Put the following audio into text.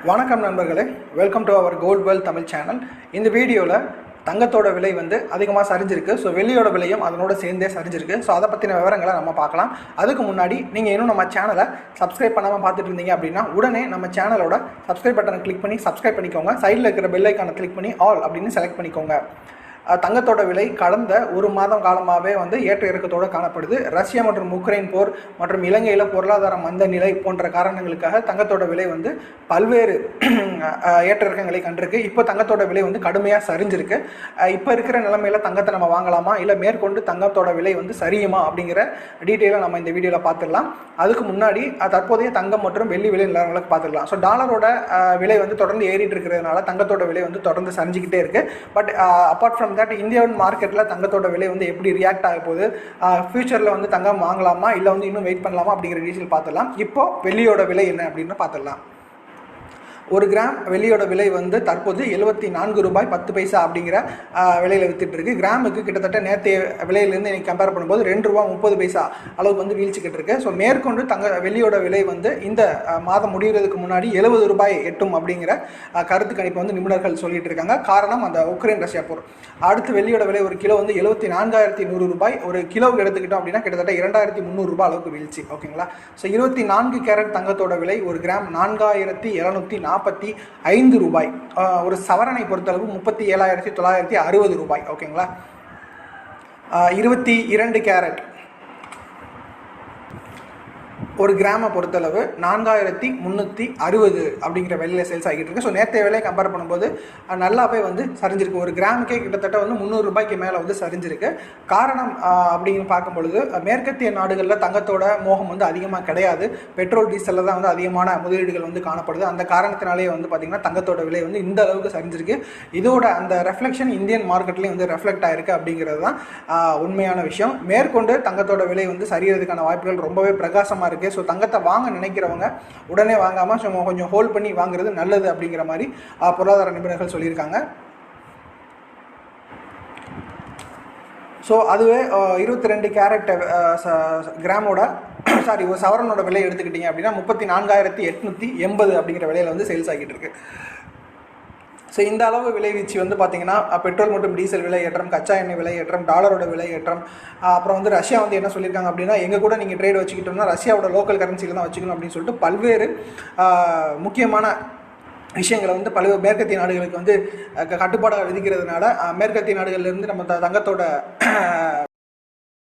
வணக்கம் நண்பர்களே, welcome to our gold well Tamil channel. இந்த வீடியோவில் தங்கத்தோட விலை வந்து அதிகமாக சரிஞ்சிருக்கு. ஸோ வெள்ளியோட விலையும் அதனோட சேர்ந்தே சரிஞ்சிருக்கு. ஸோ அதை பற்றின விவரங்களை நம்ம பார்க்கலாம். அதுக்கு முன்னாடி நீங்கள் இன்னும் நம்ம சேனலை சப்ஸ்கிரைப் பண்ணாமல் பார்த்துட்டு இருந்தீங்க அப்படின்னா உடனே நம்ம சேனலோட சப்ஸ்கிரைப் பட்டனை கிளிக் பண்ணி சப்ஸ்கிரைப் பண்ணிக்கோங்க. சைடில் இருக்கிற பெல் ஐக்கானை கிளிக் பண்ணி ஆல் அப்படின்னு செலக்ட் பண்ணிக்கோங்க. தங்கத்தோட விலை கடந்த ஒரு மாதம் காலமாகவே வந்து ஏற்ற இறக்கத்தோடு காணப்படுது. ரஷ்யா மற்றும் உக்ரைன் போர் மற்றும் இலங்கையில் பொருளாதார மந்த நிலை போன்ற காரணங்களுக்காக தங்கத்தோட விலை வந்து பல்வேறு ஏற்ற இறக்கங்களை கண்டிருக்கு. இப்போ தங்கத்தோட விலை வந்து கடுமையாக சரிஞ்சிருக்கு. இப்போ இருக்கிற நிலைமையில் தங்கத்தை நம்ம வாங்கலாமா, இல்லை மேற்கொண்டு தங்கத்தோட விலை வந்து சரியுமா அப்படிங்கிற டீட்டெயிலாக நம்ம இந்த வீடியோவில் பார்த்துடலாம். அதுக்கு முன்னாடி தற்போதைய தங்கம் மற்றும் வெள்ளி விலை நிலவரங்களுக்கு பார்த்துக்கலாம். ஸோ டாலரோட விலை வந்து தொடர்ந்து ஏறிட்டு இருக்கிறதுனால தங்கத்தோட விலை வந்து தொடர்ந்து சரிஞ்சிக்கிட்டே இருக்குது. But apart from that Indian மார்க்கெட்டில் தங்கத்தோட விலை வந்து எப்படி ரியாக்ட் ஆக போகுது, ஃபியூச்சரில் வந்து தங்கம் வாங்கலாமா இல்லை வந்து இன்னும் வெயிட் பண்ணலாமா அப்படிங்கிற டீட்டெயில் பார்த்துடலாம். இப்போ வெள்ளியோட விலை என்ன அப்படின்னு பார்த்துடலாம். ஒரு கிராம் வெள்ளியோட விலை வந்து தற்போது 74 ரூபாய் 10 பைசா அப்படிங்கிற விலையில் வித்துட்டு இருக்கு. கிராமுக்கு கிட்டத்தட்ட நேற்றைய விலையிலேருந்து இன்னைக்கு கம்பேர் பண்ணும்போது 2 ரூபா 30 பைசா அளவுக்கு வந்து வீழ்ச்சிக்கிட்டு இருக்கு. ஸோ மேற்கொண்டு வெள்ளியோட விலை வந்து இந்த மாதம் முடிகிறதுக்கு முன்னாடி 70 ரூபாய் எட்டும் அப்படிங்கிற கருத்து கணிப்பு வந்து நிபுணர்கள் சொல்லிட்டு இருக்காங்க. காரணம் அந்த உக்ரைன் ரஷ்யா போர். அடுத்து வெள்ளியோட விலை ஒரு கிலோ வந்து 74,100 ரூபாய். ஒரு கிலோவுக்கு எடுத்துக்கிட்டோம் அப்படின்னா கிட்டத்தட்ட 2,300 ரூபாய் அளவுக்கு வீழ்ச்சி. ஓகேங்களா. ஸோ 24 கேரட் தங்கத்தோட விலை ஒரு கிராம் 4,745 ரூபாய். ஒரு சவரனை பொறுத்தளவு 37,960 ரூபாய். ஓகேங்களா. 22 கேரட் ஒரு கிராமை பொறுத்தளவு 4,360 அப்படிங்கிற விலையில் சேல்ஸ் ஆகிட்டு இருக்கு. ஸோ நேற்றைய விலையை கம்பேர் பண்ணும்போது நல்லாவே வந்து சரிஞ்சிருக்கு. ஒரு கிராமுக்கே கிட்டத்தட்ட வந்து 300 ரூபாய்க்கு மேலே வந்து சரிஞ்சிருக்கு. காரணம் அப்படின்னு பார்க்கும்பொழுது மேற்கத்திய நாடுகளில் தங்கத்தோட மோகம் வந்து அதிகமாக கிடையாது. பெட்ரோல் டீசலில் தான் வந்து அதிகமான முதலீடுகள் வந்து காணப்படுது. அந்த காரணத்தினாலே வந்து பார்த்திங்கன்னா தங்கத்தோட விலை வந்து இந்த அளவுக்கு சரிஞ்சிருக்கு. இதோட அந்த ரெஃப்ளெக்ஷன் இந்தியன் மார்க்கெட்லேயும் வந்து ரெஃப்ளெக்ட் ஆகிருக்கு அப்படிங்கிறது தான் உண்மையான விஷயம். மேற்கொண்டு தங்கத்தோட விலை வந்து சரியறதுக்கான வாய்ப்புகள் ரொம்பவே பிரகாசமாக இருக்குது. ஸோ தங்கத்தை வாங்க நினைக்கிறவங்க உடனே வாங்காமல் கொஞ்சம் ஹோல்ட் பண்ணி வாங்குறது நல்லது அப்படிங்கிற மாதிரி பொருளாதார நிபுணர்கள் சொல்லியிருக்காங்க. ஸோ அதுவே 22 கேரட் கிராமோட ஒரு சவரனோட விலை எடுத்துக்கிட்டிங்க அப்படின்னா 34,880 அப்படிங்கிற விலையில் வந்து சேல்ஸ் ஆகிட்டு இருக்கு. ஸோ இந்த அளவு விலைவீச்சு வந்து பார்த்திங்கன்னா பெட்ரோல் மற்றும் டீசல் விலை ஏற்றம், கச்சா எண்ணெய் விலை ஏற்றம், டாலரோட விலை ஏற்றம், அப்புறம் வந்து ரஷ்யா வந்து என்ன சொல்லியிருக்காங்க அப்படின்னா எங்கள் கூட நீங்கள் ட்ரேட் வச்சுக்கிட்டோம்னா ரஷ்யாவோட லோக்கல் கரன்சியில் தான் வச்சுக்கணும் அப்படின்னு சொல்லிட்டு பல்வேறு முக்கியமான விஷயங்களை வந்து பல்வேறு மேற்கத்திய நாடுகளுக்கு வந்து கட்டுப்பாடாக விதிக்கிறதுனால மேற்கத்திய நாடுகள்லேருந்து நம்ம தங்கத்தோட